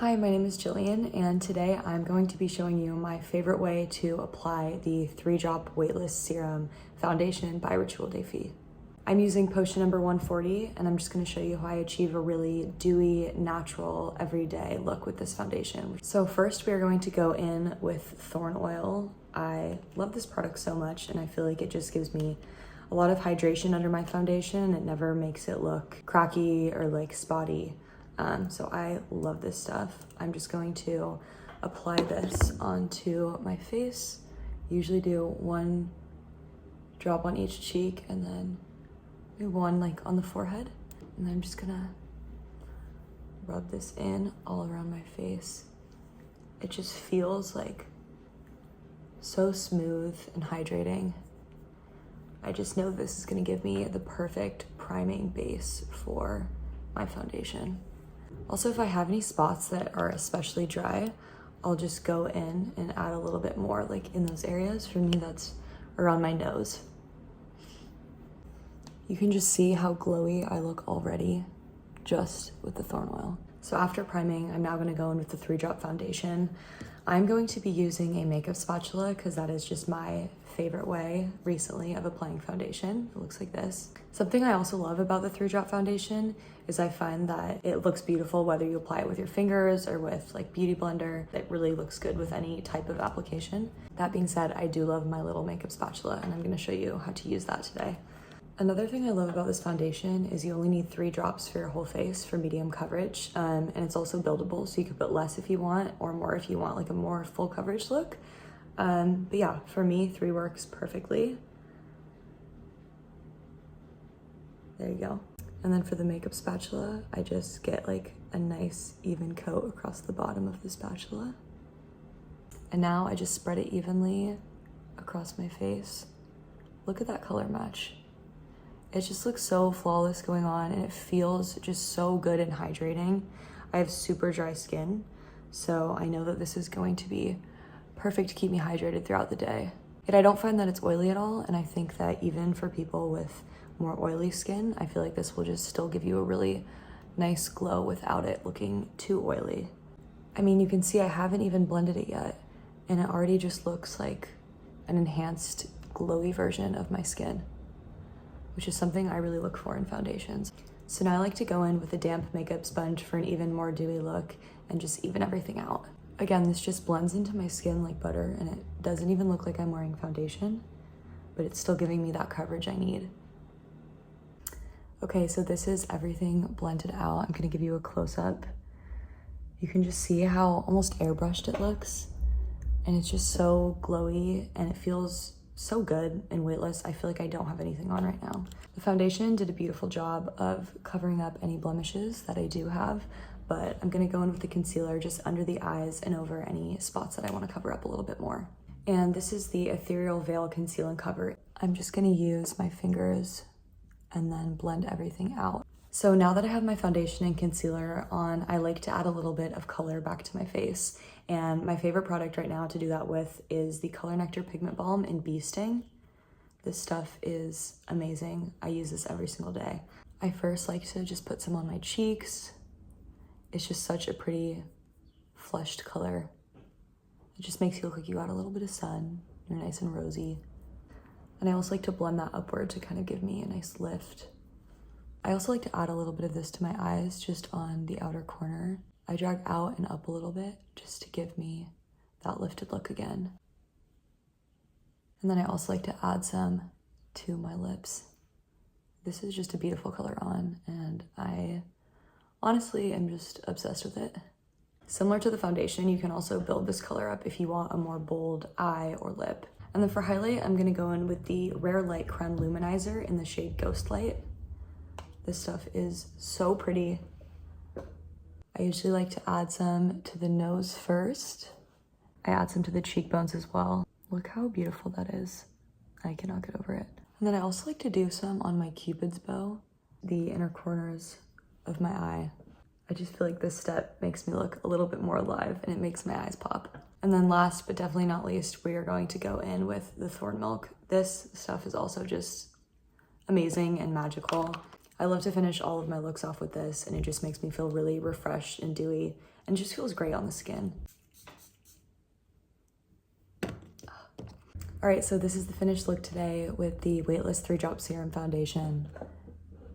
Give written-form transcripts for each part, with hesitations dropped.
Hi, my name is Jillian, and today I'm going to be showing you my favorite way to apply the 3-Drop Weightless Serum Foundation by Rituel De Fille. I'm using potion number 140, and I'm just going to show you how I achieve a really dewy, natural, everyday look with this foundation. So first we are going to go in with THORN oil. I love this product so much, and I feel like it just gives me a lot of hydration under my foundation. It never makes it look cracky or like spotty. So I love this stuff. I'm just going to apply this onto my face. Usually do 1 drop on each cheek and then maybe 1 like on the forehead. And then I'm just gonna rub this in all around my face. It just feels like so smooth and hydrating. I just know this is gonna give me the perfect priming base for my foundation. Also, if I have any spots that are especially dry, I'll just go in and add a little bit more like in those areas. For me, that's around my nose. You can just see how glowy I look already just with the THORN oil. So after priming, I'm now gonna go in with the 3-drop foundation. I'm going to be using a makeup spatula because that is just my favorite way recently of applying foundation. It looks like this. Something I also love about the 3-drop foundation is I find that it looks beautiful whether you apply it with your fingers or with like beauty blender. It really looks good with any type of application. That being said, I do love my little makeup spatula, and I'm gonna show you how to use that today. Another thing I love about this foundation is you only need 3 drops for your whole face for medium coverage, and it's also buildable, so you could put less if you want or more if you want like a more full coverage look. But yeah, for me, 3 works perfectly. There you go. And then for the makeup spatula, I just get like a nice even coat across the bottom of the spatula. And now I just spread it evenly across my face. Look at that color match. It just looks so flawless going on, and it feels just so good and hydrating. I have super dry skin, so I know that this is going to be perfect to keep me hydrated throughout the day. Yet I don't find that it's oily at all, and I think that even for people with more oily skin, I feel like this will just still give you a really nice glow without it looking too oily. I mean, you can see I haven't even blended it yet, and it already just looks like an enhanced glowy version of my skin, which is something I really look for in foundations. So now I like to go in with a damp makeup sponge for an even more dewy look and just even everything out. Again, this just blends into my skin like butter, and it doesn't even look like I'm wearing foundation, but it's still giving me that coverage I need. Okay, so this is everything blended out. I'm gonna give you a close-up. You can just see how almost airbrushed it looks, and it's just so glowy, and it feels so good and weightless. I feel like I don't have anything on right now. The foundation did a beautiful job of covering up any blemishes that I do have, but I'm gonna go in with the concealer just under the eyes and over any spots that I wanna cover up a little bit more. And this is the Ethereal Veil Conceal and Cover. I'm just gonna use my fingers and then blend everything out. So now that I have my foundation and concealer on, I like to add a little bit of color back to my face. And my favorite product right now to do that with is the Color Nectar Pigment Balm in Bee Sting. This stuff is amazing. I use this every single day. I first like to just put some on my cheeks. It's just such a pretty flushed color. It just makes you look like you got a little bit of sun. You're nice and rosy. And I also like to blend that upward to kind of give me a nice lift. I also like to add a little bit of this to my eyes just on the outer corner. I drag out and up a little bit just to give me that lifted look again. And then I also like to add some to my lips. This is just a beautiful color on, and I honestly am just obsessed with it. Similar to the foundation, you can also build this color up if you want a more bold eye or lip. And then for highlight, I'm gonna go in with the Rare Light Creme Luminizer in the shade Ghost Light. This stuff is so pretty. I usually like to add some to the nose first. I add some to the cheekbones as well. Look how beautiful that is. I cannot get over it. And then I also like to do some on my Cupid's bow, the inner corners of my eye. I just feel like this step makes me look a little bit more alive, and it makes my eyes pop. And then last but definitely not least, we are going to go in with the Thorn Milk. This stuff is also just amazing and magical. I love to finish all of my looks off with this, and it just makes me feel really refreshed and dewy and it just feels great on the skin. All right, so this is the finished look today with the Weightless 3-Drop Serum Foundation.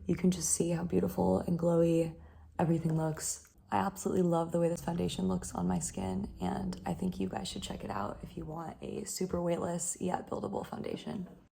You can just see how beautiful and glowy everything looks. I absolutely love the way this foundation looks on my skin, and I think you guys should check it out if you want a super weightless yet buildable foundation.